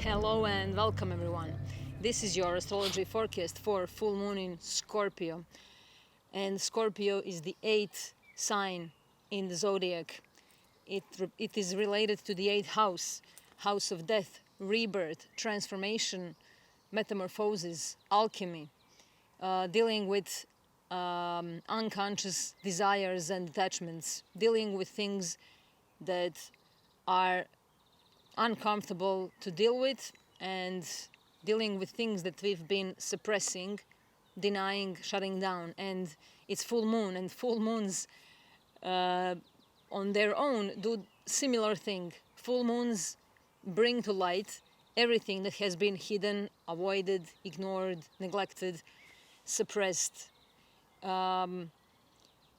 Hello and welcome everyone. This is your astrology forecast for full moon in Scorpio. And Scorpio is the 8th sign in the zodiac. It is related to the 8th house, house of death, rebirth, transformation, metamorphosis, alchemy, dealing with unconscious desires and attachments, dealing with things that are uncomfortable to deal with, and dealing with things that we've been suppressing, denying, shutting down. And it's full moon, and full moons on their own do similar thing. Full moons bring to light everything that has been hidden, avoided, ignored, neglected, suppressed,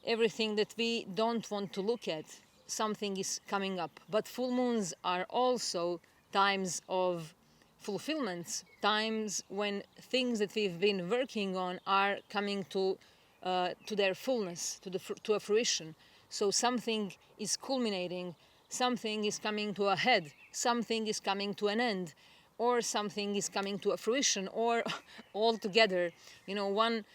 everything that we don't want to look at. Something is coming up. But full moons are also times of fulfillments, times when things that we've been working on are coming to their fullness, to a fruition. So something is culminating, something is coming to a head, something is coming to an end, or something is coming to a fruition, or all together. One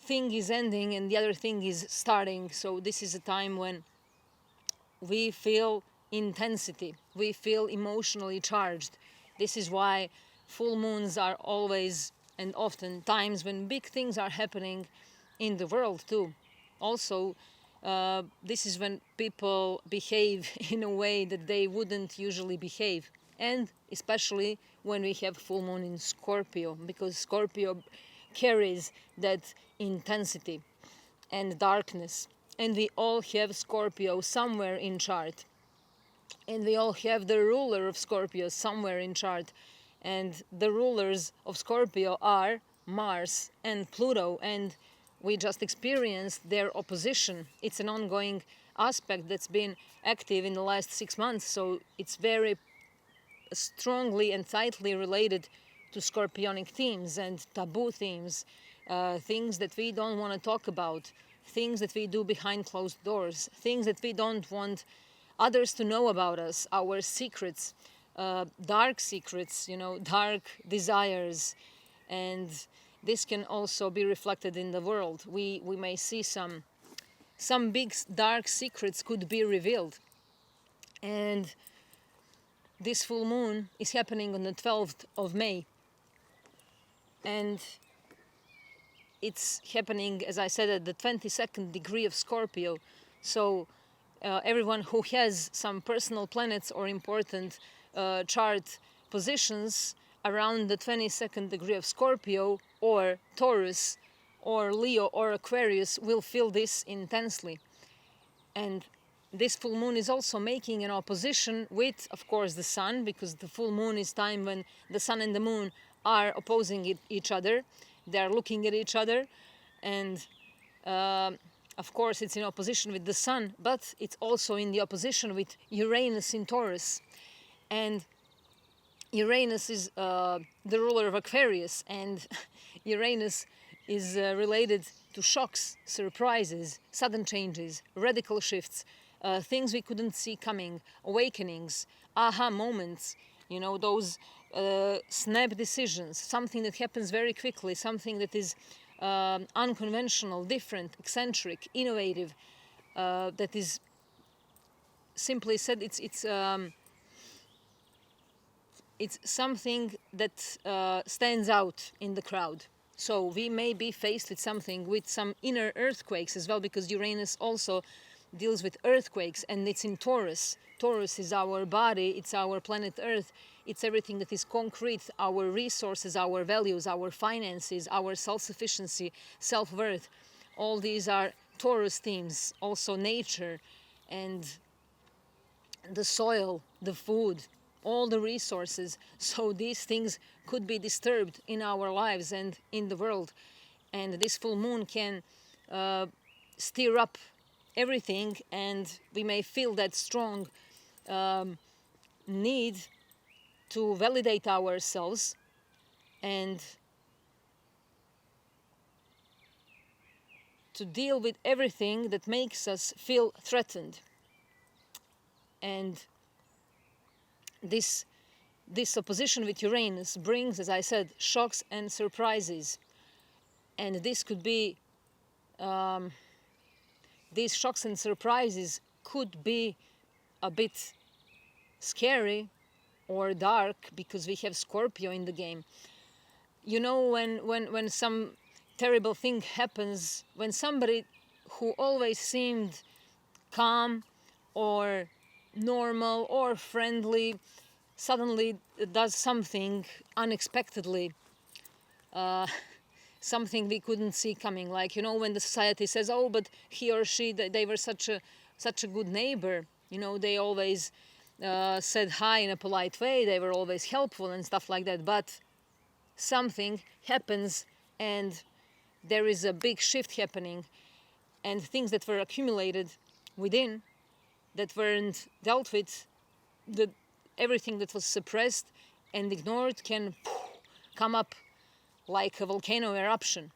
thing is ending and the other thing is starting. So this is a time when we feel intensity, we feel emotionally charged. This is why full moons are always and often times when big things are happening in the world too. Also, this is when people behave in a way that they wouldn't usually behave. And especially when we have full moon in Scorpio, because Scorpio carries that intensity and darkness. And we all have Scorpio somewhere in chart. And we all have the ruler of Scorpio somewhere in chart. And the rulers of Scorpio are Mars and Pluto. And we just experienced their opposition. It's an ongoing aspect that's been active in the last 6 months. So it's very strongly and tightly related to scorpionic themes and taboo themes, things that we don't want to talk about, things that we do behind closed doors, things that we don't want others to know about us, our secrets, dark secrets, dark desires. And this can also be reflected in the world. We may see some big dark secrets could be revealed. And this full moon is happening on the 12th of May. And it's happening, as I said, at the 22nd degree of Scorpio. So everyone who has some personal planets or important chart positions around the 22nd degree of Scorpio, or Taurus, or Leo, or Aquarius will feel this intensely. And this full moon is also making an opposition with, of course, the sun, because the full moon is time when the sun and the moon are opposing each other. They are looking at each other. And of course, it's in opposition with the sun, but it's also in the opposition with Uranus in Taurus. And Uranus is the ruler of Aquarius, and Uranus is related to shocks, surprises, sudden changes, radical shifts, things we couldn't see coming, awakenings, aha moments, those snap decisions, something that happens very quickly, something that is unconventional, different, eccentric, innovative, that is, simply said, it's something that stands out in the crowd. So we may be faced with something, with some inner earthquakes as well, because Uranus also deals with earthquakes, and it's in Taurus. Taurus is our body, it's our planet Earth, it's everything that is concrete, our resources, our values, our finances, our self-sufficiency, self-worth. All these are Taurus themes. Also nature and the soil, the food, all the resources. So these things could be disturbed in our lives and in the world. And this full moon can stir up everything, and we may feel that strong need to validate ourselves and to deal with everything that makes us feel threatened. And this this opposition with Uranus brings, as I said, shocks and surprises. And this could be, these shocks and surprises could be a bit scary or dark because we have Scorpio in the game. You know, when some terrible thing happens, when somebody who always seemed calm or normal or friendly suddenly does something unexpectedly, something we couldn't see coming. Like, you know, when the society says, oh, but he or she, they were such a good neighbor. You know, they always said hi in a polite way. They were always helpful and stuff like that. But something happens and there is a big shift happening, and things that were accumulated within that weren't dealt with, everything that was suppressed and ignored can come up like a volcano eruption.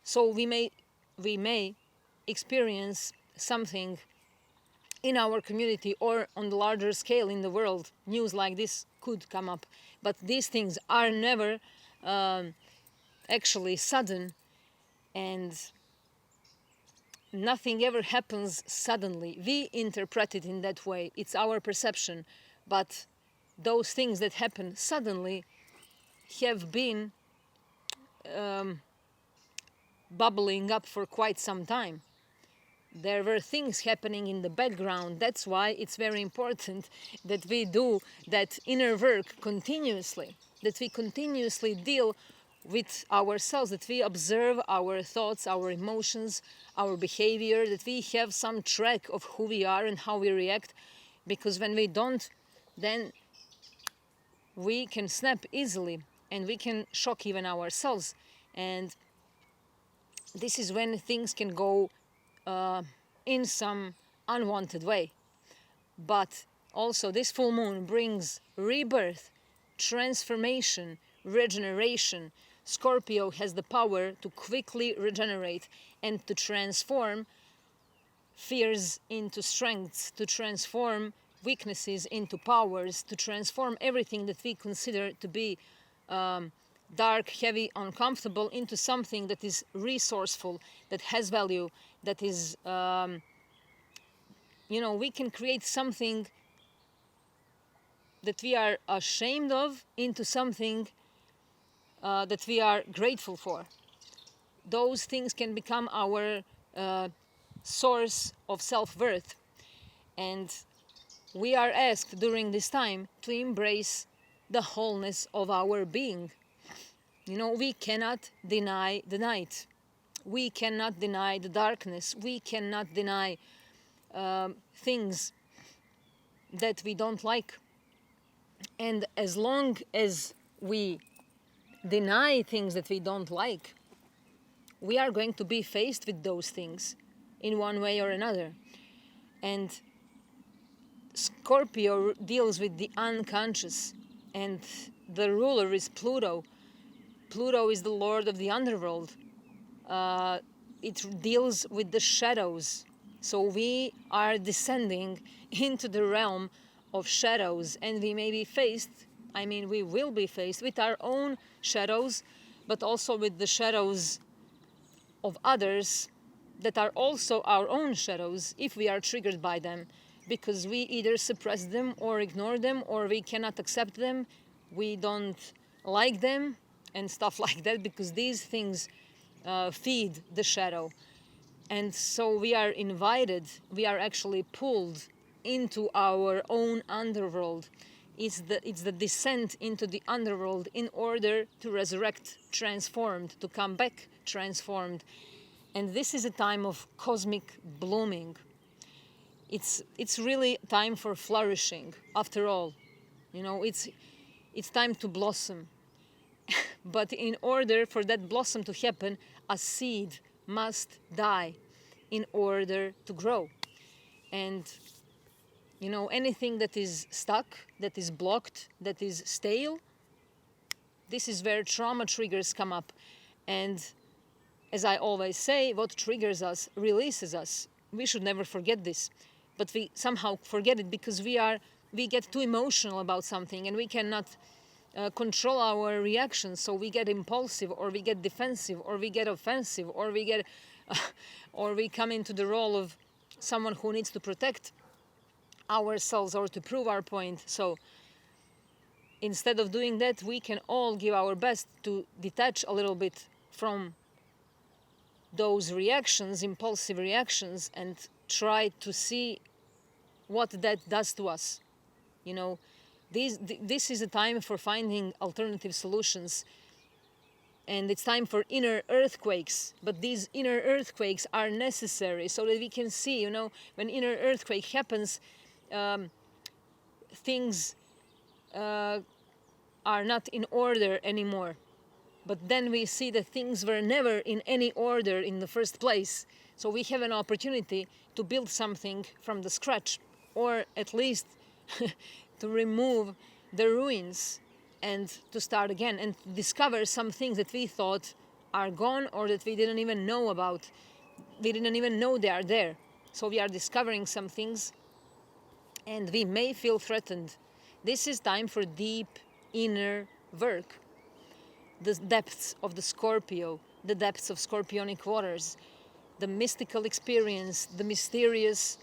So we may experience something in our community or on the larger scale in the world. News like this could come up, but these things are never actually sudden, and nothing ever happens suddenly. We interpret it in that way. It's our perception. But those things that happen suddenly have been bubbling up for quite some time. There were things happening in the background. That's why it's very important that we do that inner work continuously, that we continuously deal with ourselves, that we observe our thoughts, our emotions, our behavior, that we have some track of who we are and how we react. Because when we don't, then we can snap easily and we can shock even ourselves. And this is when things can go in some unwanted way. But also this full moon brings rebirth, transformation, regeneration. Scorpio has the power to quickly regenerate and to transform fears into strengths, to transform weaknesses into powers, to transform everything that we consider to be dark, heavy, uncomfortable into something that is resourceful, that has value, that is, we can create something that we are ashamed of into something that we are grateful for. Those things can become our source of self-worth. And we are asked during this time to embrace the wholeness of our being. You know, we cannot deny the night. We cannot deny the darkness. We cannot deny things that we don't like. And as long as we deny things that we don't like, we are going to be faced with those things in one way or another. And Scorpio deals with the unconscious, and the ruler is Pluto. Pluto is the lord of the underworld. It deals with the shadows. So we are descending into the realm of shadows, and we may be faced, we will be faced with our own shadows, but also with the shadows of others that are also our own shadows if we are triggered by them, because we either suppress them or ignore them, or we cannot accept them, we don't like them and stuff like that, because these things feed the shadow. And so we are invited, we are actually pulled into our own underworld. It's the descent into the underworld in order to resurrect transformed, to come back transformed. And this is a time of cosmic blooming. It's really time for flourishing, after all. You know, it's time to blossom. But in order for that blossom to happen, a seed must die in order to grow. And anything that is stuck, that is blocked, that is stale, this is where trauma triggers come up. And as I always say, what triggers us releases us. We should never forget this. But we somehow forget it because we are we get too emotional about something and we cannot control our reactions, so we get impulsive, or we get defensive, or we get offensive, or we get or we come into the role of someone who needs to protect ourselves or to prove our point. So instead of doing that, we can all give our best to detach a little bit from those reactions, impulsive reactions, and try to see what that does to us. You know, this is a time for finding alternative solutions, and it's time for inner earthquakes. But these inner earthquakes are necessary so that we can see, you know, when inner earthquake happens, things are not in order anymore. But then we see that things were never in any order in the first place. So we have an opportunity to build something from the scratch, or at least to remove the ruins and to start again and discover some things that we thought are gone, or that we didn't even know about. We didn't even know they are there. So we are discovering some things, and we may feel threatened. This is time for deep inner work. The depths of the Scorpio, the depths of Scorpionic waters, the mystical experience, the mysterious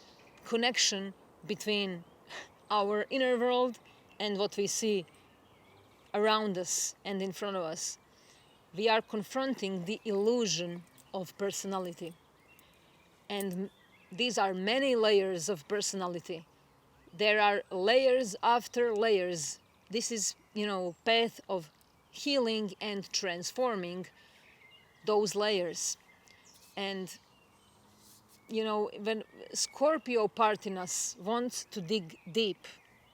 connection between our inner world and what we see around us and in front of us. We are confronting the illusion of personality. And these are many layers of personality. There are layers after layers. This is, you know, path of healing and transforming those layers. And, you know, when Scorpio part in us wants to dig deep,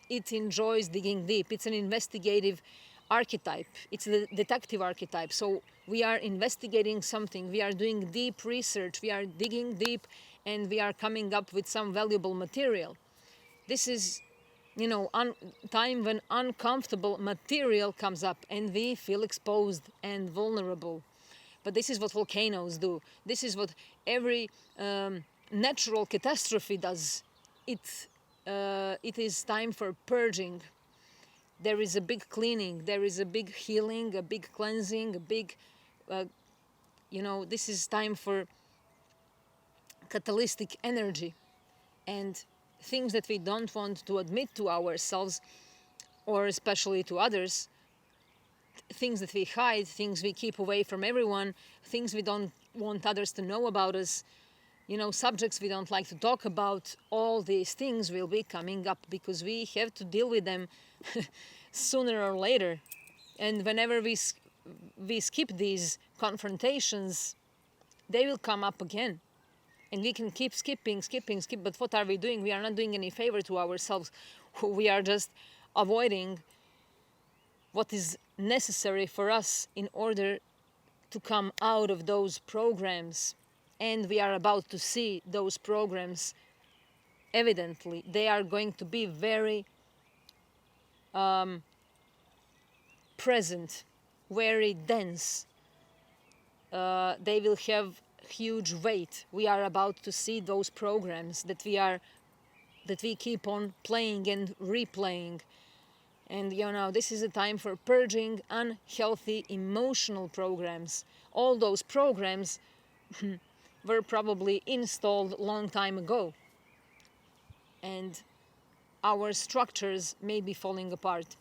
it enjoys digging deep. It's an investigative archetype. It's the detective archetype. So we are investigating something. We are doing deep research. We are digging deep, and we are coming up with some valuable material. This is, you know, time when uncomfortable material comes up and we feel exposed and vulnerable. But this is what volcanoes do. This is what every natural catastrophe does. It is time for purging. There is a big cleaning. There is a big healing, a big cleansing, a big, this is time for catalytic energy. And things that we don't want to admit to ourselves, or especially to others, things that we hide, things we keep away from everyone, things we don't want others to know about us, you know, subjects we don't like to talk about, all these things will be coming up because we have to deal with them sooner or later. And whenever we skip these confrontations, they will come up again. And we can keep skipping, but what are we doing? We are not doing any favor to ourselves. We are just avoiding what is necessary for us in order to come out of those programs. And we are about to see those programs evidently. They are going to be very present, very dense. They will have huge weight. We are about to see those programs that we keep on playing and replaying. And you know, this is a time for purging unhealthy emotional programs. All those programs were probably installed a long time ago, and our structures may be falling apart.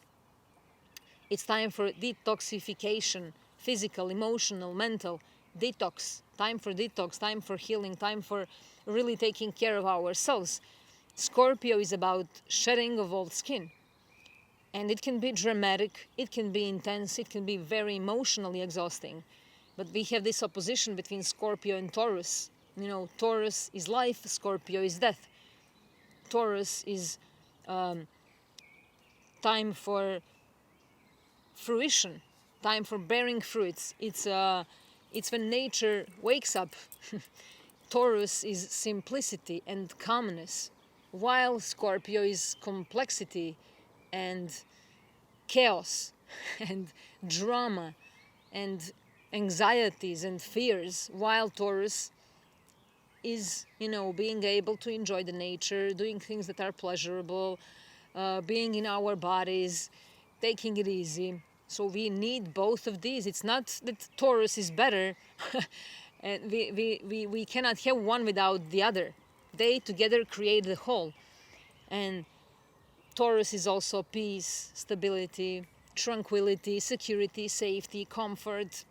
It's time for detoxification, physical, emotional, mental detox. Time for detox, time for healing, time for really taking care of ourselves. Scorpio is about shedding of old skin. And it can be dramatic, it can be intense, it can be very emotionally exhausting. But we have this opposition between Scorpio and Taurus. You know, Taurus is life, Scorpio is death. Taurus is time for fruition, time for bearing fruits. It's when nature wakes up. Taurus is simplicity and calmness, while Scorpio is complexity and chaos and drama and anxieties and fears, while Taurus is, you know, being able to enjoy the nature, doing things that are pleasurable, being in our bodies, taking it easy. So we need both of these. It's not that Taurus is better, and we cannot have one without the other. They together create the whole. And Taurus is also peace, stability, tranquility, security, safety, comfort.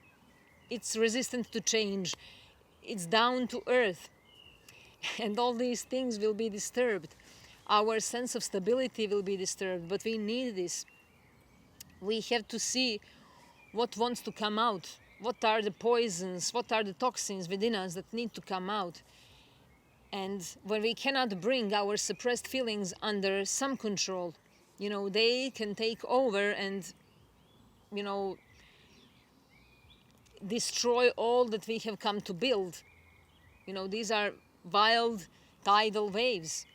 It's resistant to change. It's down to earth. And all these things will be disturbed. Our sense of stability will be disturbed, but we need this. We have to see what wants to come out. What are the poisons, what are the toxins within us that need to come out? And when we cannot bring our suppressed feelings under some control, they can take over and, destroy all that we have come to build. These are wild tidal waves.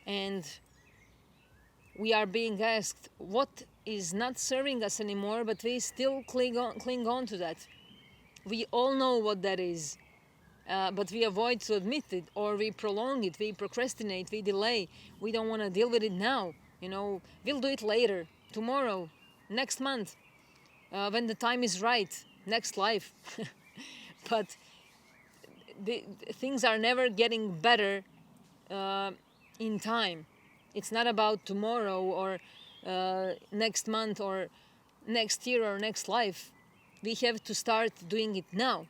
And we are being asked what is not serving us anymore, but we still cling on to that. We all know what that is. But we avoid to admit it, or we prolong it, we procrastinate, we delay. We don't want to deal with it now. We'll do it later, tomorrow, next month, when the time is right, next life. But things are never getting better in time. It's not about tomorrow or next month or next year or next life. We have to start doing it now.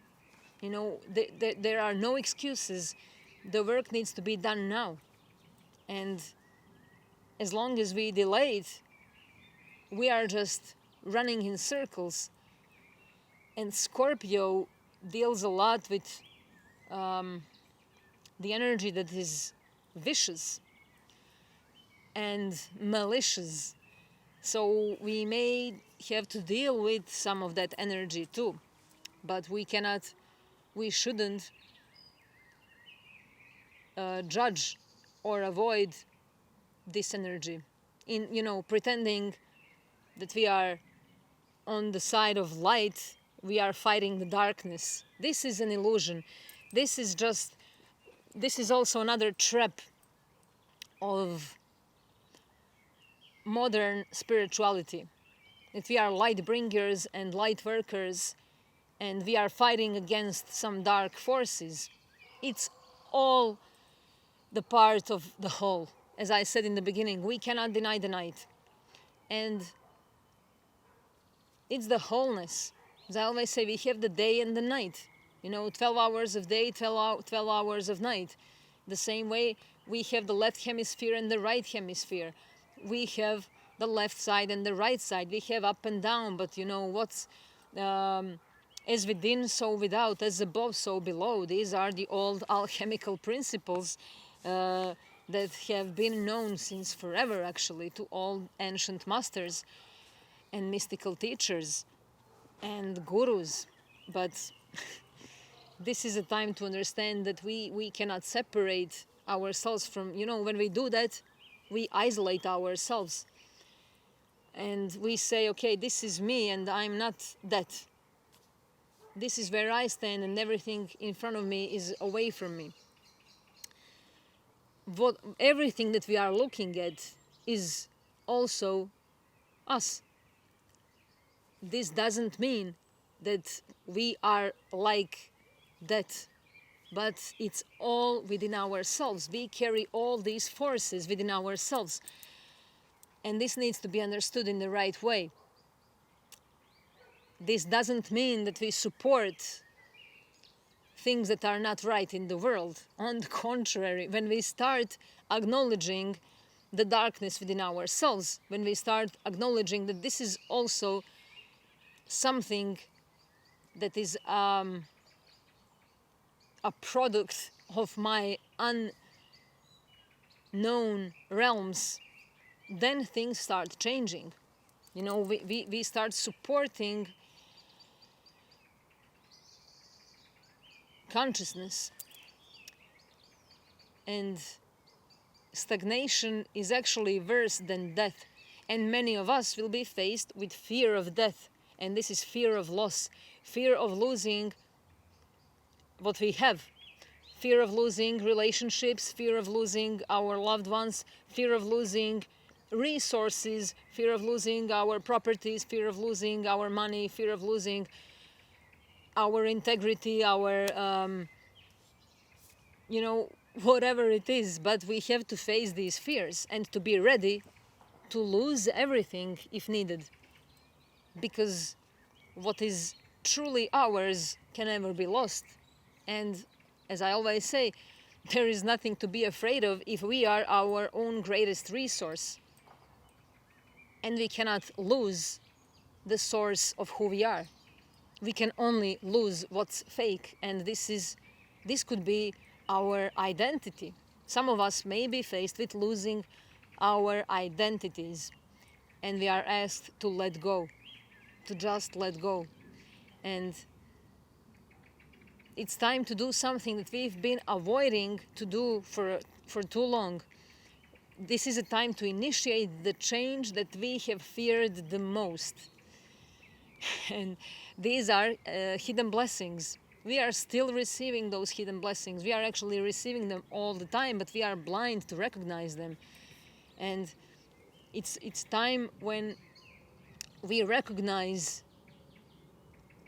There are no excuses. The work needs to be done now. And as long as we delay it, we are just running in circles. And Scorpio deals a lot with the energy that is vicious and malicious. So we may have to deal with some of that energy too. But we shouldn't judge or avoid this energy in pretending that we are on the side of light. We are fighting the darkness. This is an illusion. This is also another trap of modern spirituality, that we are light bringers and light workers, and we are fighting against some dark forces. It's all the part of the whole. As I said in the beginning, we cannot deny the night. And it's the wholeness. As I always say, we have the day and the night. 12 hours of day, 12 hours of night. The same way we have the left hemisphere and the right hemisphere. We have the left side and the right side. We have up and down, but what's... as within, so without, as above, so below. These are the old alchemical principles that have been known since forever, actually, to all ancient masters and mystical teachers and gurus. But this is a time to understand that we cannot separate ourselves from, when we do that, we isolate ourselves. And we say, okay, this is me and I'm not that. This is where I stand and everything in front of me is away from me. Everything that we are looking at is also us. This doesn't mean that we are like that, but it's all within ourselves. We carry all these forces within ourselves. And this needs to be understood in the right way. This doesn't mean that we support things that are not right in the world. On the contrary, when we start acknowledging the darkness within ourselves, when we start acknowledging that this is also something that is a product of my unknown realms, then things start changing. We start supporting consciousness. And stagnation is actually worse than death. And many of us will be faced with fear of death. And this is fear of loss, fear of losing what we have, fear of losing relationships, fear of losing our loved ones, fear of losing resources, fear of losing our properties, fear of losing our money, fear of losing our integrity, our, whatever it is. But we have to face these fears and to be ready to lose everything if needed. Because what is truly ours can never be lost. And as I always say, there is nothing to be afraid of if we are our own greatest resource. And we cannot lose the source of who we are. We can only lose what's fake, and this could be our identity. Some of us may be faced with losing our identities, and we are asked to let go, to just let go. And it's time to do something that we've been avoiding to do for too long. This is a time to initiate the change that we have feared the most. And these are hidden blessings. We are still receiving those hidden blessings. We are actually receiving them all the time, but we are blind to recognize them. And it's time when we recognize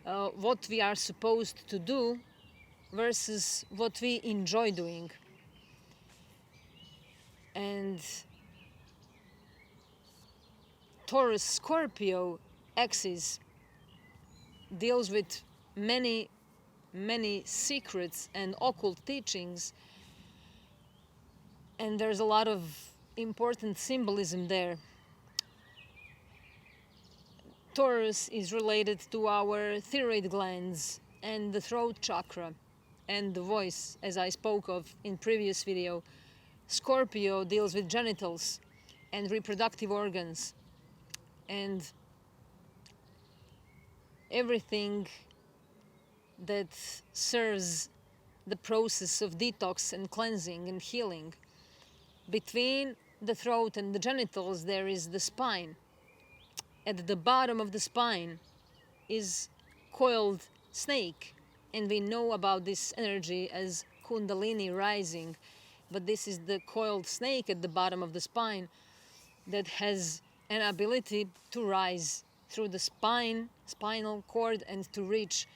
what we are supposed to do versus what we enjoy doing. And Taurus Scorpio axis deals with many secrets and occult teachings, and there's a lot of important symbolism there. Taurus is related to our thyroid glands and the throat chakra and the voice, as I spoke of in previous video. Scorpio deals with genitals and reproductive organs and everything that serves the process of detox and cleansing and healing. Between the throat and the genitals there is the spine. At the bottom of the spine is coiled snake, and we know about this energy as Kundalini rising, but this is the coiled snake at the bottom of the spine that has an ability to rise through the spinal cord and to reach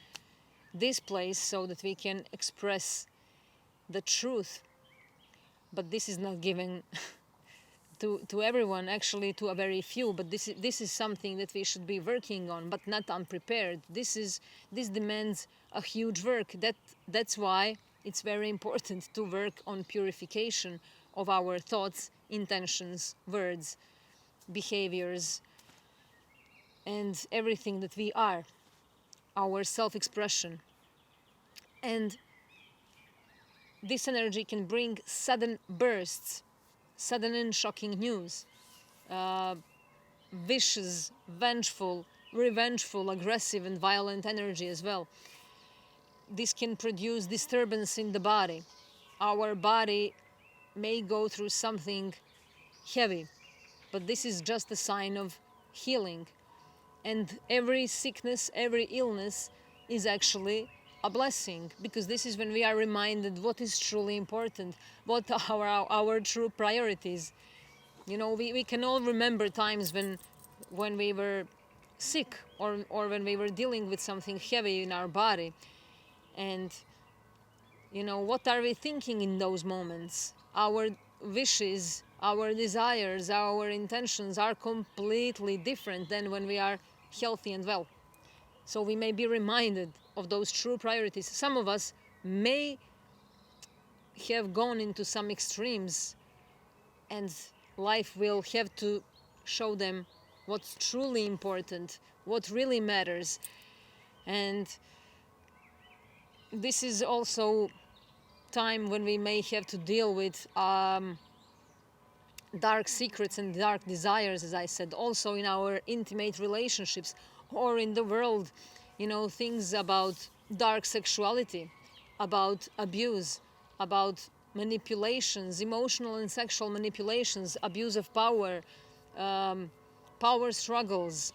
this place so that we can express the truth. But this is not given to everyone, actually to a very few, but this is something that we should be working on, but not unprepared. This demands a huge work. That's why it's very important to work on purification of our thoughts, intentions, words, behaviors, and everything that we are, our self-expression. And this energy can bring sudden bursts, sudden and shocking news, vicious, vengeful, revengeful, aggressive and violent energy as well. This can produce disturbance in the body. Our body may go through something heavy, but this is just a sign of healing. And every sickness, every illness is actually a blessing, because this is when we are reminded what is truly important, what are our true priorities. We can all remember times when we were sick or when we were dealing with something heavy in our body. And what are we thinking in those moments? Our wishes, our desires, our intentions are completely different than when we are healthy and well. So we may be reminded of those true priorities. Some of us may have gone into some extremes, and life will have to show them what's truly important, what really matters. And this is also time when we may have to deal with dark secrets and dark desires, as I said, also in our intimate relationships or in the world. Things about dark sexuality, about abuse, about manipulations, emotional and sexual manipulations, abuse of power, power struggles.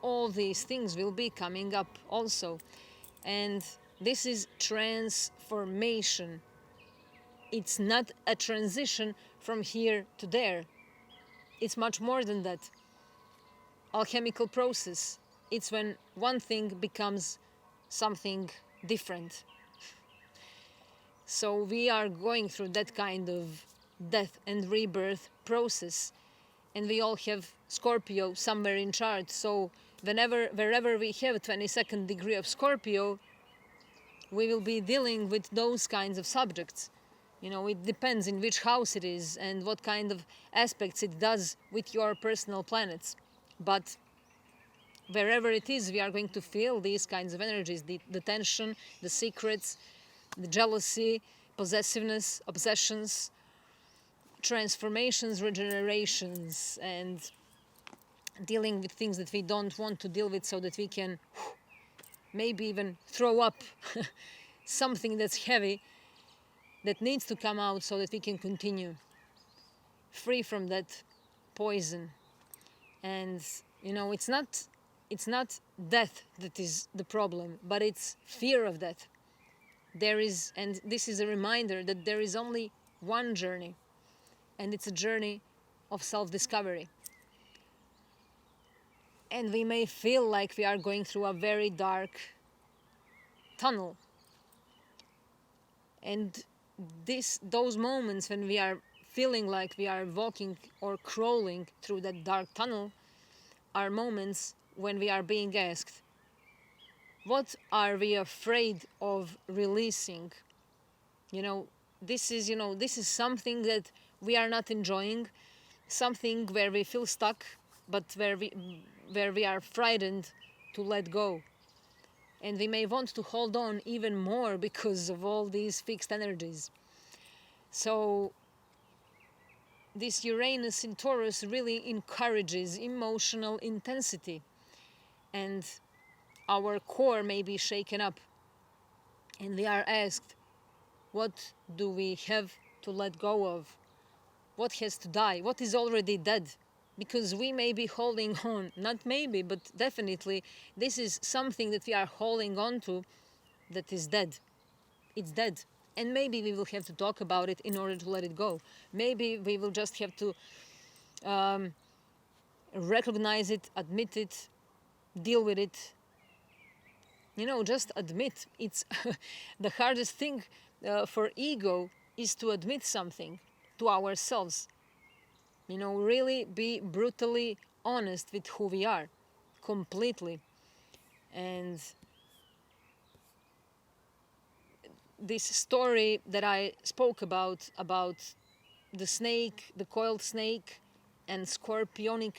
All these things will be coming up also. And this is transformation. It's not a transition from here to there. It's much more than that. Alchemical process. It's when one thing becomes something different. So we are going through that kind of death and rebirth process, and we all have Scorpio somewhere in chart. So wherever we have 22nd degree of Scorpio, we will be dealing with those kinds of subjects. It depends in which house it is and what kind of aspects it does with your personal planets. But wherever it is, we are going to feel these kinds of energies, the tension, the secrets, the jealousy, possessiveness, obsessions, transformations, regenerations, and dealing with things that we don't want to deal with so that we can maybe even throw up something that's heavy that needs to come out so that we can continue free from that poison. And it's not death that is the problem, but it's fear of death. And this is a reminder that there is only one journey, and it's a journey of self-discovery. And we may feel like we are going through a very dark tunnel. And those moments when we are feeling like we are walking or crawling through that dark tunnel are moments when we are being asked, what are we afraid of releasing? This is something that we are not enjoying, something where we feel stuck, but where we are frightened to let go. And we may want to hold on even more because of all these fixed energies. So this Uranus in Taurus really encourages emotional intensity, and our core may be shaken up, and we are asked, what do we have to let go of? What has to die? What is already dead? Because we may be holding on, not maybe, but definitely, this is something that we are holding on to that is dead. It's dead. And maybe we will have to talk about it in order to let it go. Maybe we will just have to recognize it, admit it, deal with it. Just admit. It's the hardest thing for ego is to admit something to ourselves. Really be brutally honest with who we are, completely. And this story that I spoke about the snake, the coiled snake, and scorpionic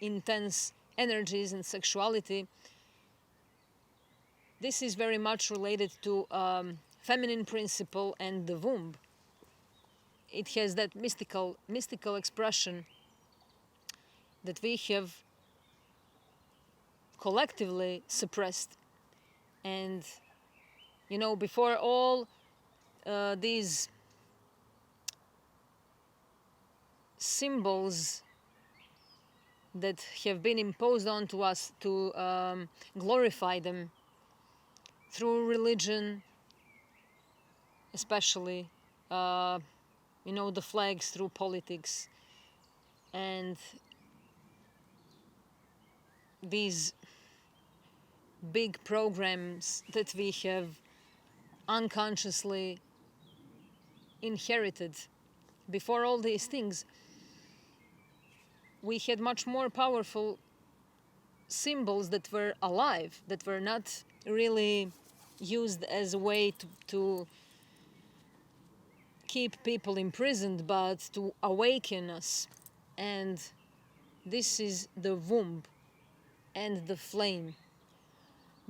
intense energies and sexuality, this is very much related to feminine principle and the womb. It has that mystical expression that we have collectively suppressed. And before all these symbols that have been imposed onto us to glorify them through religion, especially the flags, through politics, and these big programs that we have unconsciously inherited. Before all these things, we had much more powerful symbols that were alive, that were not really used as a way to keep people imprisoned, but to awaken us. And this is the womb and the flame,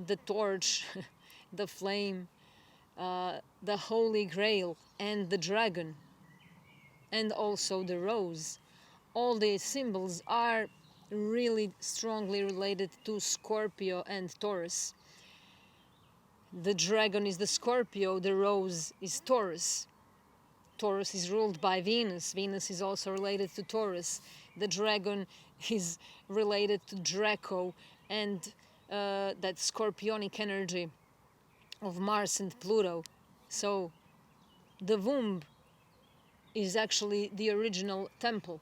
the torch, the flame, the Holy Grail, and the dragon, and also the rose. All these symbols are really strongly related to Scorpio and Taurus. The dragon is the Scorpio, the rose is Taurus. Taurus is ruled by Venus. Venus is also related to Taurus. The dragon is related to Draco and that scorpionic energy of Mars and Pluto. So the womb is actually the original temple.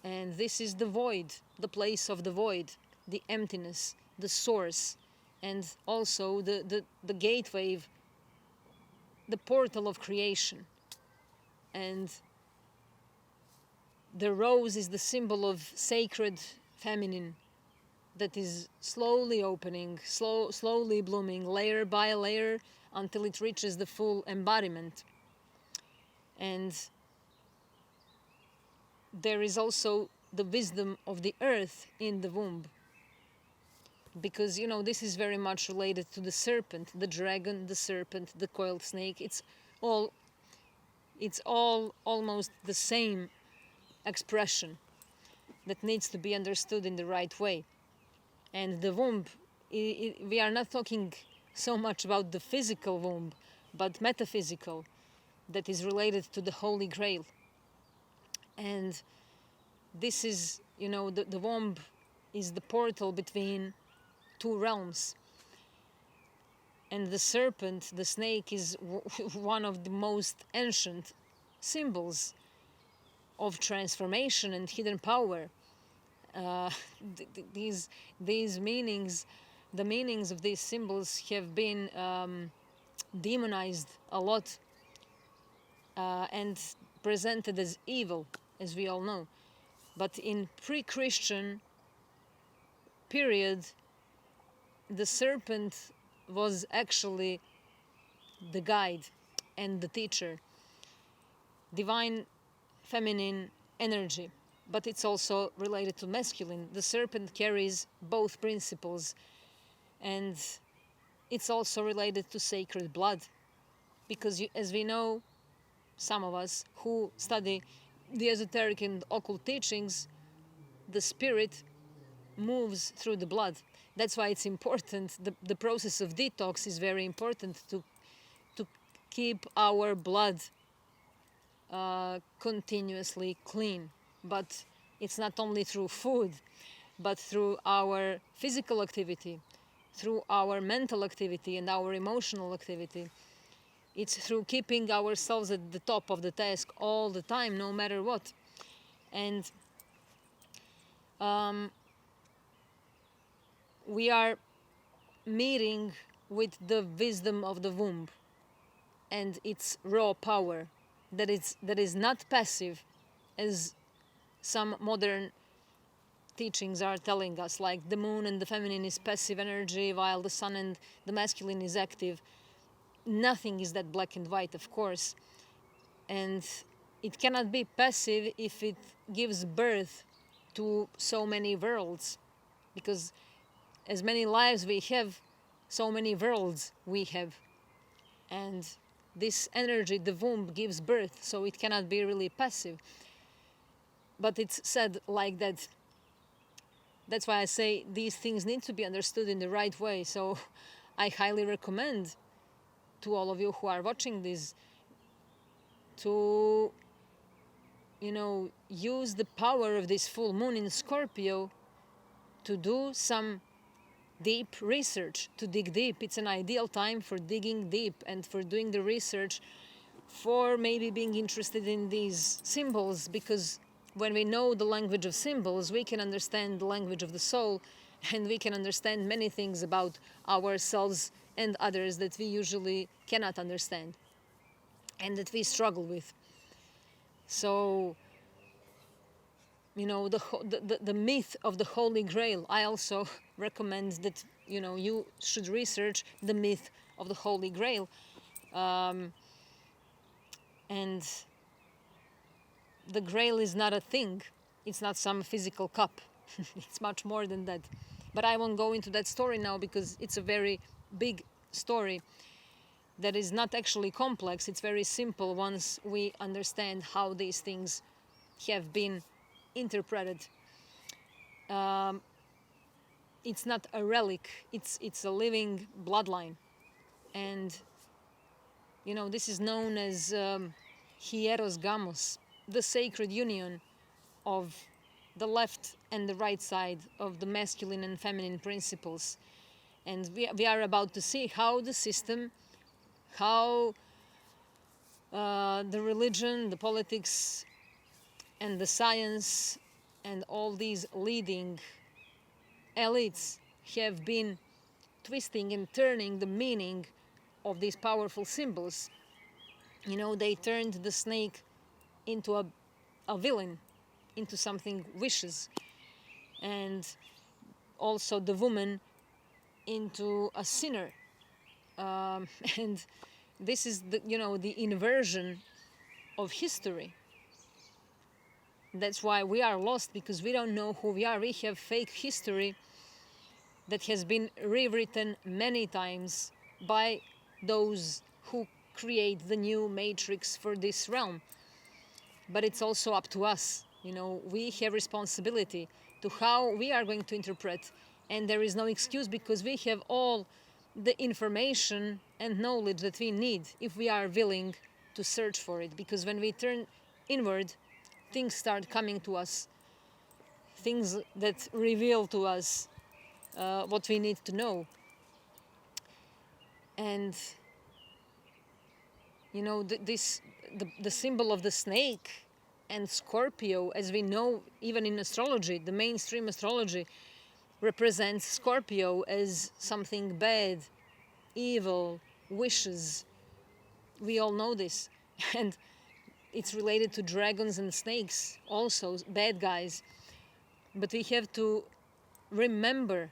And this is the void, the place of the void, the emptiness, the source, and also the gateway, the portal of creation. And the rose is the symbol of sacred feminine that is slowly opening, slowly blooming, layer by layer, until it reaches the full embodiment. And there is also the wisdom of the earth in the womb. Because, this is very much related to the serpent, the dragon, the serpent, the coiled snake. It's all almost the same expression that needs to be understood in the right way. And the womb, we are not talking so much about the physical womb, but metaphysical, that is related to the Holy Grail. And this is, the womb is the portal between two realms. And the serpent, the snake, is one of the most ancient symbols of transformation and hidden power. These meanings, the meanings of these symbols have been demonized a lot and presented as evil, as we all know. But in pre-Christian period, the serpent was actually the guide and the teacher, divine feminine energy. But it's also related to masculine. The serpent carries both principles, and it's also related to sacred blood. Because as we know, some of us who study the esoteric and occult teachings, the spirit moves through the blood. That's why it's important. The process of detox is very important to keep our blood continuously clean. But it's not only through food, but through our physical activity, through our mental activity and our emotional activity. It's through keeping ourselves at the top of the task all the time, no matter what. And we are meeting with the wisdom of the womb and its raw power that is not passive, as some modern teachings are telling us, like the moon and the feminine is passive energy while the sun and the masculine is active. Nothing is that black and white, of course. And it cannot be passive if it gives birth to so many worlds. Because as many lives we have, so many worlds we have. And this energy, the womb, gives birth, so it cannot be really passive. But it's said like that. That's why I say these things need to be understood in the right way. So I highly recommend to all of you who are watching this to, use the power of this full moon in Scorpio to do some deep research, to dig deep. It's an ideal time for digging deep and for doing the research, for maybe being interested in these symbols, because when we know the language of symbols, we can understand the language of the soul, and we can understand many things about ourselves and others that we usually cannot understand and that we struggle with. So, the myth of the Holy Grail, I also recommend that, you should research the myth of the Holy Grail. And the Grail is not a thing. It's not some physical cup. It's much more than that. But I won't go into that story now because it's a very big story that is not actually complex. It's very simple once we understand how these things have been interpreted. It's not a relic. It's a living bloodline. And, this is known as hieros gamos, the sacred union of the left and the right side of the masculine and feminine principles. And we are about to see how the system, how the religion, the politics, and the science and all these leading elites have been twisting and turning the meaning of these powerful symbols. You know, they turned the snake into a villain, into something vicious, and also the woman into a sinner. And this is the inversion of history. That's why we are lost, because we don't know who we are. We have fake history that has been rewritten many times by those who create the new matrix for this realm. But it's also up to us. We have responsibility to how we are going to interpret, and there is no excuse, because we have all the information and knowledge that we need if we are willing to search for it. Because when we turn inward, things start coming to us, things that reveal to us what we need to know. And the symbol of the snake and Scorpio, as we know, even in astrology, the mainstream astrology represents Scorpio as something bad, evil, wishes. We all know this. And it's related to dragons and snakes, also bad guys. But we have to remember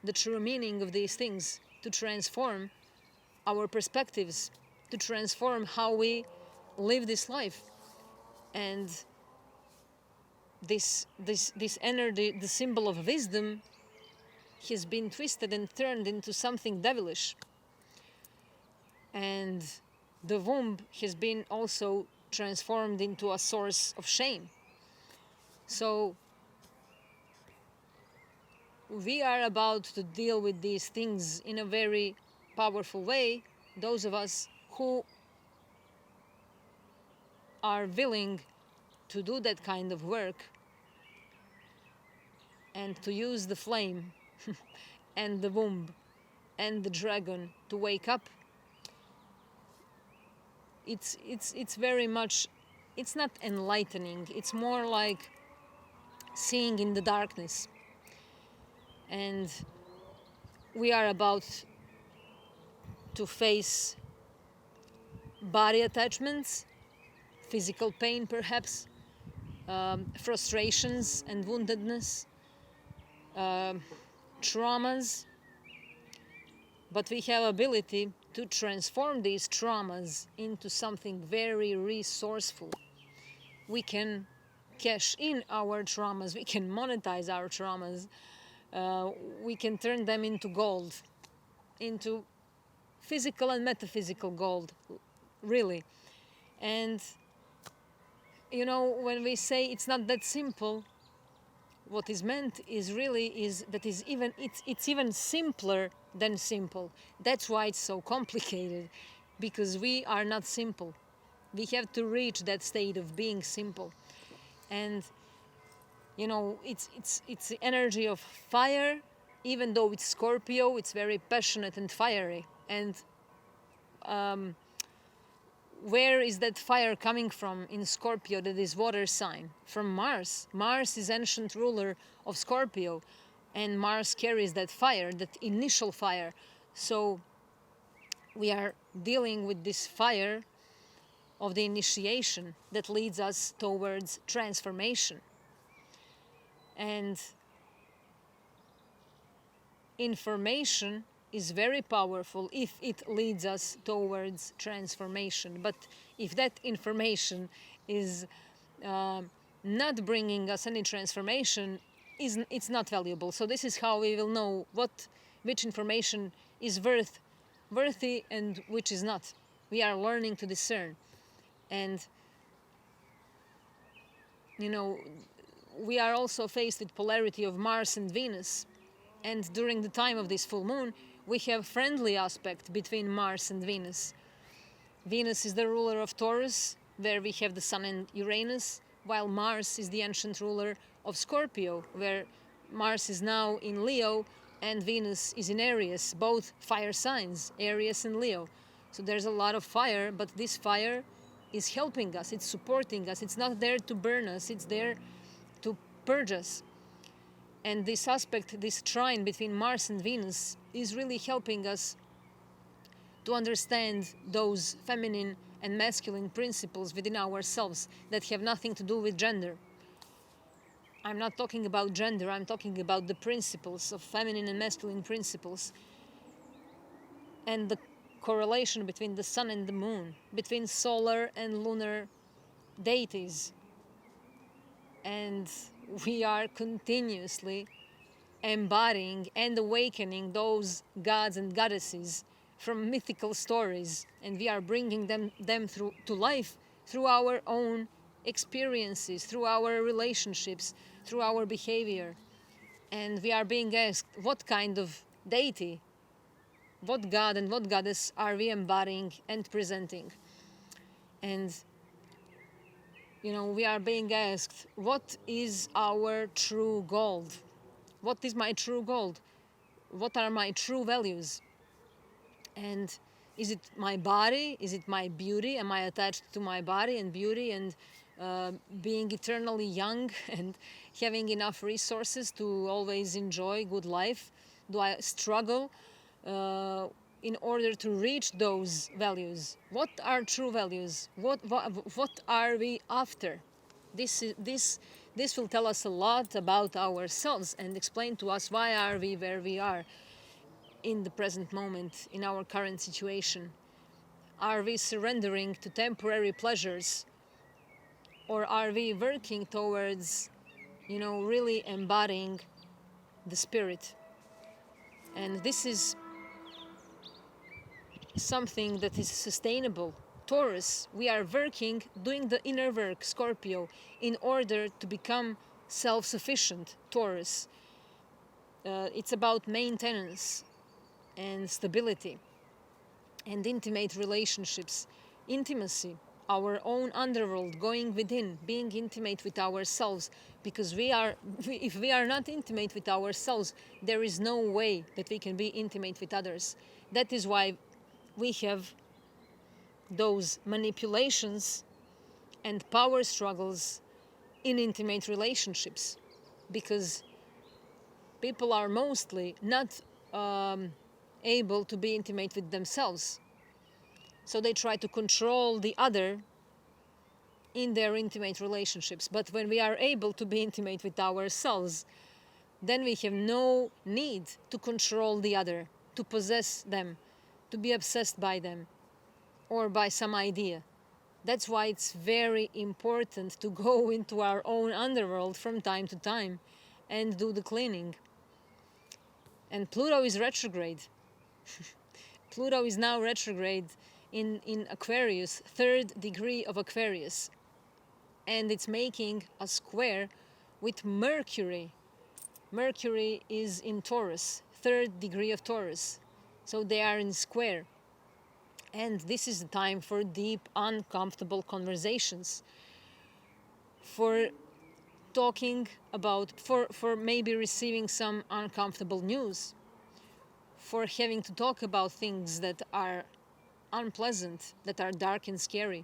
the true meaning of these things, to transform our perspectives, to transform how we live this life. And this energy, the symbol of wisdom, has been twisted and turned into something devilish. And the womb has been also transformed into a source of shame. So we are about to deal with these things in a very powerful way, those of us who are willing to do that kind of work and to use the flame and the womb and the dragon to wake up. It's very much, it's not enlightening, it's more like seeing in the darkness. And we are about to face body attachments, physical pain perhaps, frustrations and woundedness, traumas. But we have ability to transform these traumas into something very resourceful. We can cash in our traumas, we can monetize our traumas, we can turn them into gold, into physical and metaphysical gold, really. And when we say it's not that simple, what is meant is that it's even simpler than simple. That's why it's so complicated, because we are not simple. We have to reach that state of being simple. And it's the energy of fire. Even though it's Scorpio, it's very passionate and fiery. And where is that fire coming from in Scorpio, that is water sign? From Mars. Mars is ancient ruler of Scorpio, and Mars carries that fire, that initial fire. So we are dealing with this fire of the initiation that leads us towards transformation. And information is very powerful if it leads us towards transformation. But if that information is not bringing us any transformation, it's not valuable. So this is how we will know which information is worthy and which is not. We are learning to discern. And we are also faced with polarity of Mars and Venus. And during the time of this full moon, we have friendly aspect between Mars and Venus. Venus is the ruler of Taurus, where we have the Sun and Uranus, while Mars is the ancient ruler of Scorpio, where Mars is now in Leo and Venus is in Aries, both fire signs, Aries and Leo. So there's a lot of fire, but this fire is helping us, it's supporting us, it's not there to burn us, it's there to purge us. And this aspect, this trine between Mars and Venus, is really helping us to understand those feminine and masculine principles within ourselves that have nothing to do with gender. I'm not talking about gender, I'm talking about the principles of feminine and masculine principles, and the correlation between the sun and the moon, between solar and lunar deities. And we are continuously embodying and awakening those gods and goddesses from mythical stories, and we are bringing them through to life through our own experiences, through our relationships, through our behavior. And we are being asked, what kind of deity, what god and what goddess are we embodying and presenting? And we are being asked, what is our true gold? What is my true gold? What are my true values? And is it my body? Is it my beauty? Am I attached to my body and beauty and being eternally young and having enough resources to always enjoy good life? Do I struggle in order to reach those values? What are true values? What are we after? This will tell us a lot about ourselves and explain to us why are we where we are in the present moment, in our current situation. Are we surrendering to temporary pleasures, or are we working towards, really embodying the spirit? And this is something that is sustainable. Taurus, we are working, doing the inner work, Scorpio, in order to become self-sufficient. Taurus, it's about maintenance and stability and intimate relationships, intimacy, our own underworld, going within, being intimate with ourselves, because if we are not intimate with ourselves, there is no way that we can be intimate with others. That is why we have those manipulations and power struggles in intimate relationships, because people are mostly not able to be intimate with themselves. So they try to control the other in their intimate relationships. But when we are able to be intimate with ourselves, then we have no need to control the other, to possess them, to be obsessed by them or by some idea. That's why it's very important to go into our own underworld from time to time and do the cleaning. And Pluto is retrograde. Pluto is now retrograde in Aquarius, 3rd degree of Aquarius. And it's making a square with Mercury. Mercury is in Taurus, 3rd degree of Taurus. So they are in square. And this is the time for deep, uncomfortable conversations. For talking about, for maybe receiving some uncomfortable news. For having to talk about things that are unpleasant, that are dark and scary.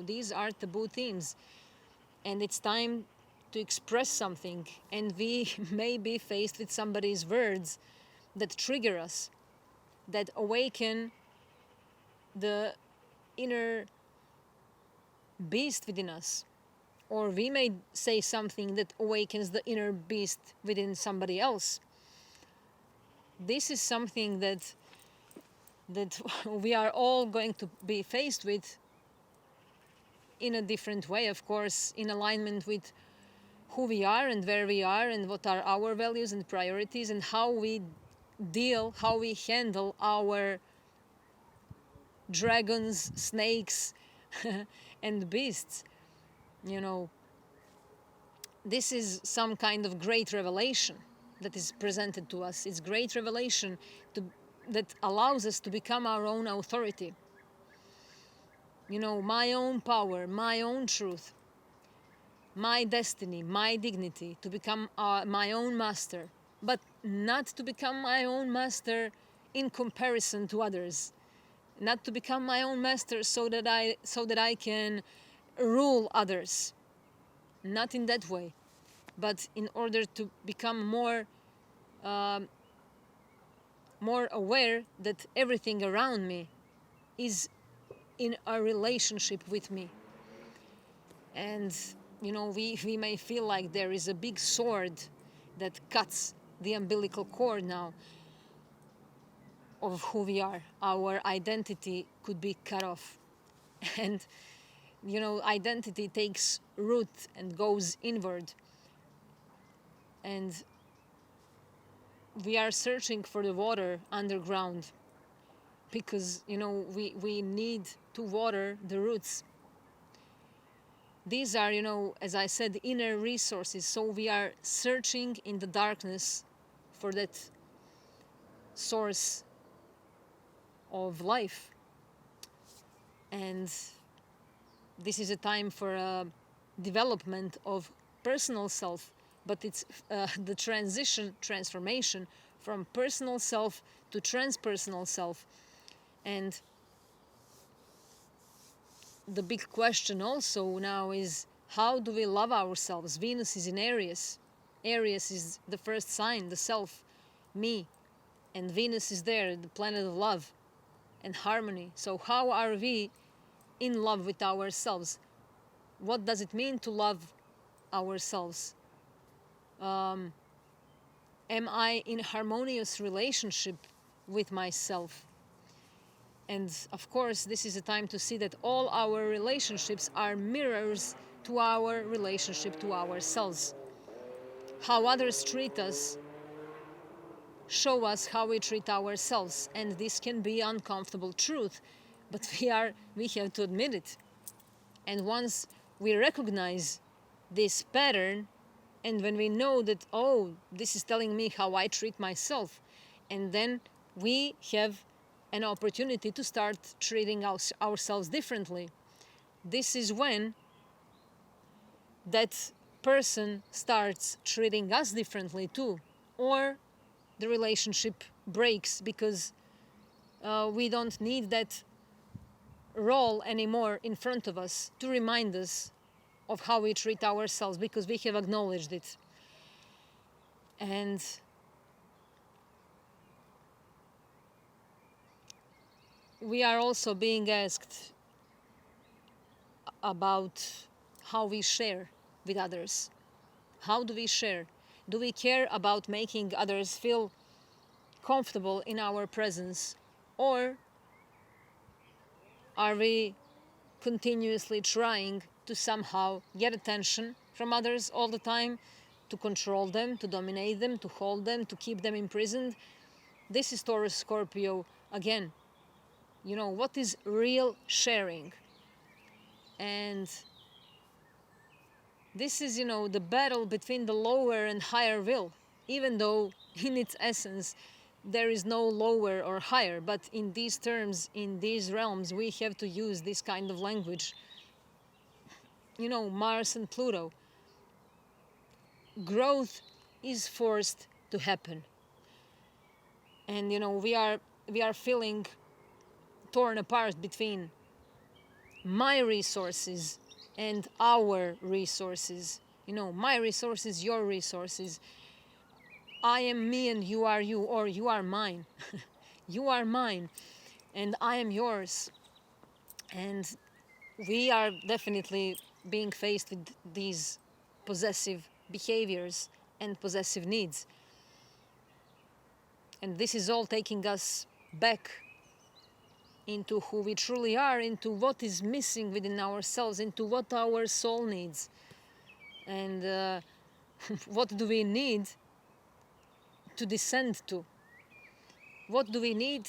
These are taboo themes. And it's time to express something. And we may be faced with somebody's words that trigger us, that awaken the inner beast within us. Or we may say something that awakens the inner beast within somebody else. This is something that we are all going to be faced with in a different way, of course, in alignment with who we are and where we are and what are our values and priorities and how we handle our dragons, snakes, and beasts. This is some kind of great revelation that is presented to us. It's great revelation that allows us to become our own authority. My own power, my own truth, my destiny, my dignity, to become my own master, but not to become my own master in comparison to others. Not to become my own master so that I can rule others. Not in that way, but in order to become more aware that everything around me is in a relationship with me. And we may feel like there is a big sword that cuts the umbilical cord now of who we are. Our identity could be cut off. And identity takes root and goes inward, and we are searching for the water underground because we need to water the roots. These are, as I said, inner resources. So we are searching in the darkness for that source of life. And this is a time for a development of personal self, but it's the transformation from personal self to transpersonal self. And the big question also now is, how do we love ourselves? Venus is in Aries. Aries is the first sign, the self, me. And Venus is there, the planet of love and harmony. So how are we in love with ourselves? What does it mean to love ourselves? Am I in harmonious relationship with myself? And of course, this is a time to see that all our relationships are mirrors to our relationship to ourselves. How others treat us show us how we treat ourselves, and this can be uncomfortable truth, but we have to admit it. And once we recognize this pattern, and when we know that, oh, this is telling me how I treat myself, and then we have an opportunity to start treating ourselves differently. This is when that person starts treating us differently too, or the relationship breaks because we don't need that role anymore in front of us to remind us of how we treat ourselves, because we have acknowledged it. And we are also being asked about how we share with others. How do we share? Do we care about making others feel comfortable in our presence? Or are we continuously trying to somehow get attention from others all the time, to control them, to dominate them, to hold them, to keep them imprisoned? This is Taurus Scorpio again. What is real sharing? And this is, the battle between the lower and higher will, even though in its essence there is no lower or higher. But in these terms, in these realms, we have to use this kind of language. Mars and Pluto. Growth is forced to happen. And, we are feeling torn apart between my resources and our resources. My resources, your resources. I am me and you are you, or you are mine. You are mine and I am yours. And we are definitely being faced with these possessive behaviors and possessive needs. And this is all taking us back into who we truly are, into what is missing within ourselves, into what our soul needs. And what do we need to descend to? What do we need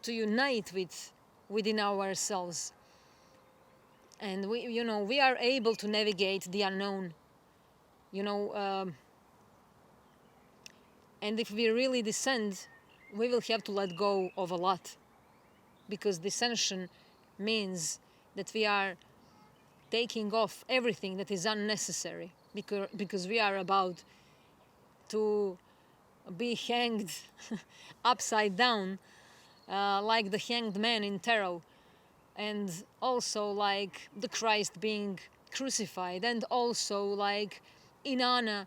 to unite with within ourselves? And we are able to navigate the unknown. And if we really descend, we will have to let go of a lot, because descension means that we are taking off everything that is unnecessary, because we are about to be hanged upside down, like the hanged man in tarot, and also like the Christ being crucified, and also like Inanna,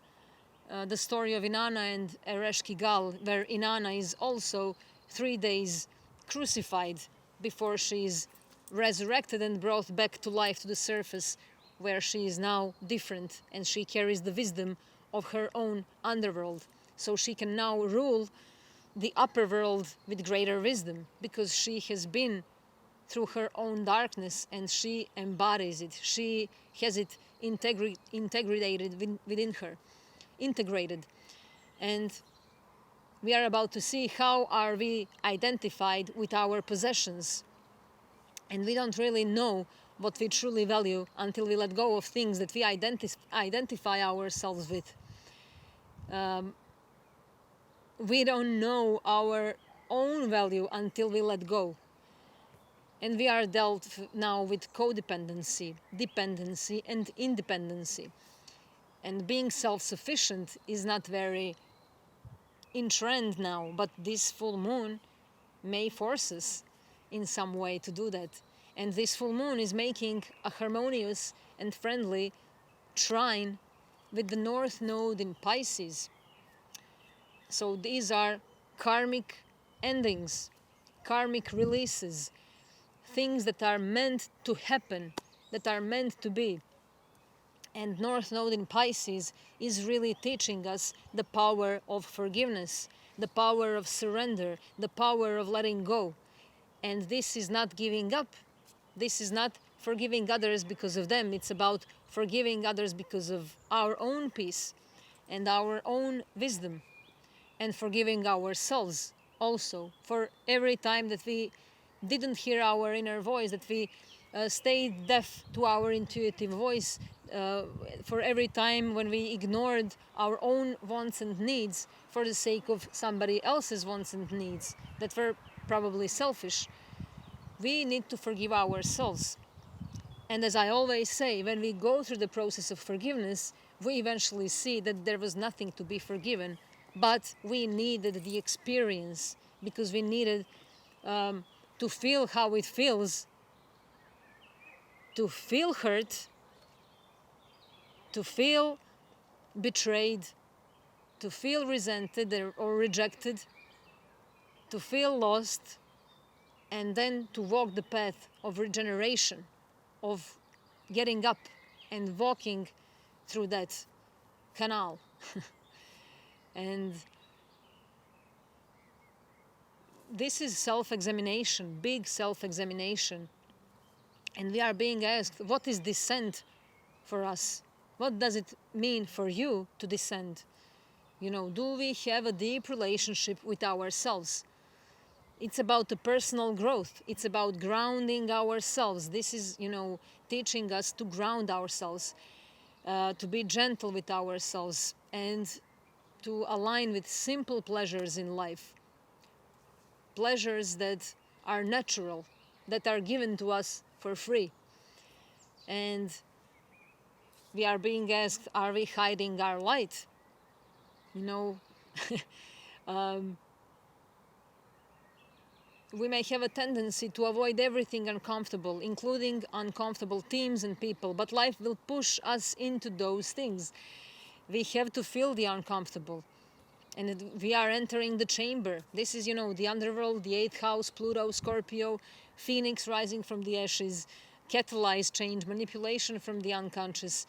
the story of Inanna and Eresh Kigal, where Inanna is also 3 days crucified before she is resurrected and brought back to life, to the surface, where she is now different and she carries the wisdom of her own underworld. So she can now rule the upper world with greater wisdom, because she has been through her own darkness and she embodies it. She has it integrated within her. Integrated. And we are about to see how are we identified with our possessions. And we don't really know what we truly value until we let go of things that we identify ourselves with. We don't know our own value until we let go. And we are dealt now with codependency, dependency, and independency. And being self-sufficient is not very in trend now, but this full moon may force us in some way to do that. And this full moon is making a harmonious and friendly trine with the North Node in Pisces. So these are karmic endings, karmic releases, things that are meant to happen, that are meant to be. And North Node in Pisces is really teaching us the power of forgiveness, the power of surrender, the power of letting go. And this is not giving up. This is not forgiving others because of them. It's about forgiving others because of our own peace and our own wisdom, and forgiving ourselves also for every time that we didn't hear our inner voice, that we stayed deaf to our intuitive voice, for every time when we ignored our own wants and needs for the sake of somebody else's wants and needs that were probably selfish. We need to forgive ourselves. And as I always say, when we go through the process of forgiveness, we eventually see that there was nothing to be forgiven, but we needed the experience, because we needed to feel how it feels to feel hurt, to feel betrayed, to feel resented or rejected, to feel lost, and then to walk the path of regeneration, of getting up and walking through that canal. And this is self-examination, big self-examination. And we are being asked, what is descent for us? What does it mean for you to descend? You know, do we have a deep relationship with ourselves? It's about the personal growth. It's about grounding ourselves. This is, teaching us to ground ourselves, to be gentle with ourselves, and to align with simple pleasures in life. Pleasures that are natural, that are given to us for free. And we are being asked, are we hiding our light? We may have a tendency to avoid everything uncomfortable, including uncomfortable teams and people, but life will push us into those things. We have to feel the uncomfortable. And we are entering the chamber. This is, the underworld, the 8th house, Pluto, Scorpio, Phoenix rising from the ashes, catalyzed change, manipulation from the unconscious,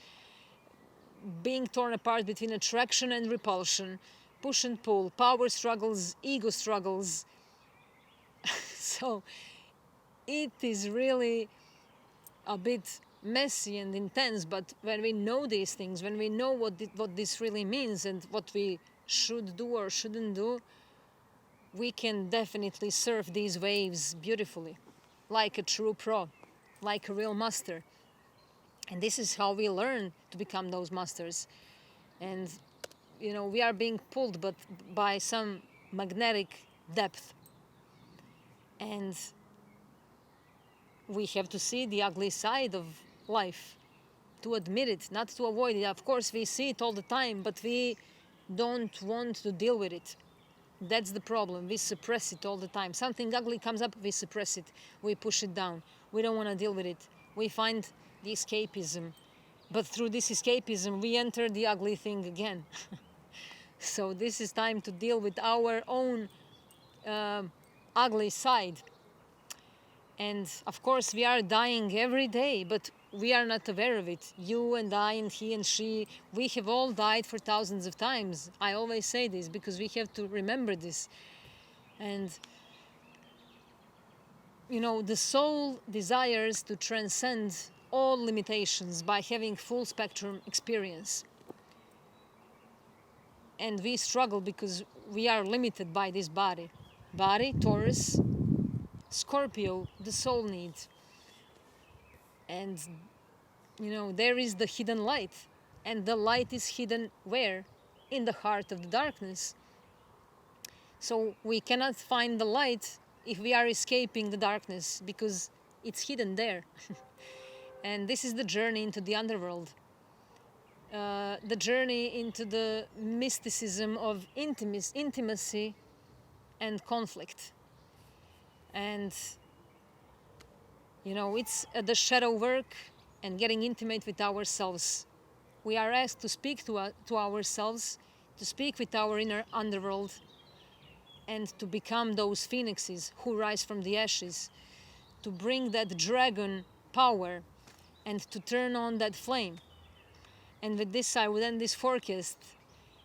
being torn apart between attraction and repulsion, push and pull, power struggles, ego struggles. So it is really a bit messy and intense, but when we know these things, when we know what this really means and what we should do or shouldn't do, we can definitely surf these waves beautifully, like a true pro, like a real master. And this is how we learn to become those masters. And, we are being pulled but by some magnetic depth. And we have to see the ugly side of life, to admit it, not to avoid it. Of course, we see it all the time, but we don't want to deal with it. That's the problem. We suppress it all the time. Something ugly comes up, we suppress it. We push it down. We don't want to deal with it. We find the escapism But through this escapism, we enter the ugly thing again. So this is time to deal with our own ugly side. And of course, we are dying every day, but we are not aware of it. You and I and he and she, we have all died for thousands of times. I always say this because we have to remember this. And, you know, the soul desires to transcend all limitations by having full spectrum experience. And we struggle because we are limited by this body. Body, Taurus, Scorpio, the soul needs. And, you know, there is the hidden light. And the light is hidden where? In the heart of the darkness. So we cannot find the light if we are escaping the darkness because it's hidden there. And this is the journey into the underworld. The journey into the mysticism of intimacy and conflict. And, you know, it's the shadow work and getting intimate with ourselves. We are asked to speak to ourselves, to speak with our inner underworld, and to become those phoenixes who rise from the ashes, to bring that dragon power and to turn on that flame. And with this, I would end this forecast.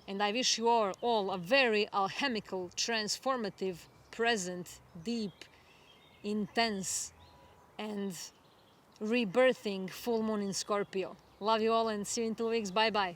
And I wish you all a very alchemical, transformative, present, deep, intense, and rebirthing full moon in Scorpio. Love you all and see you in 2 weeks. Bye-bye.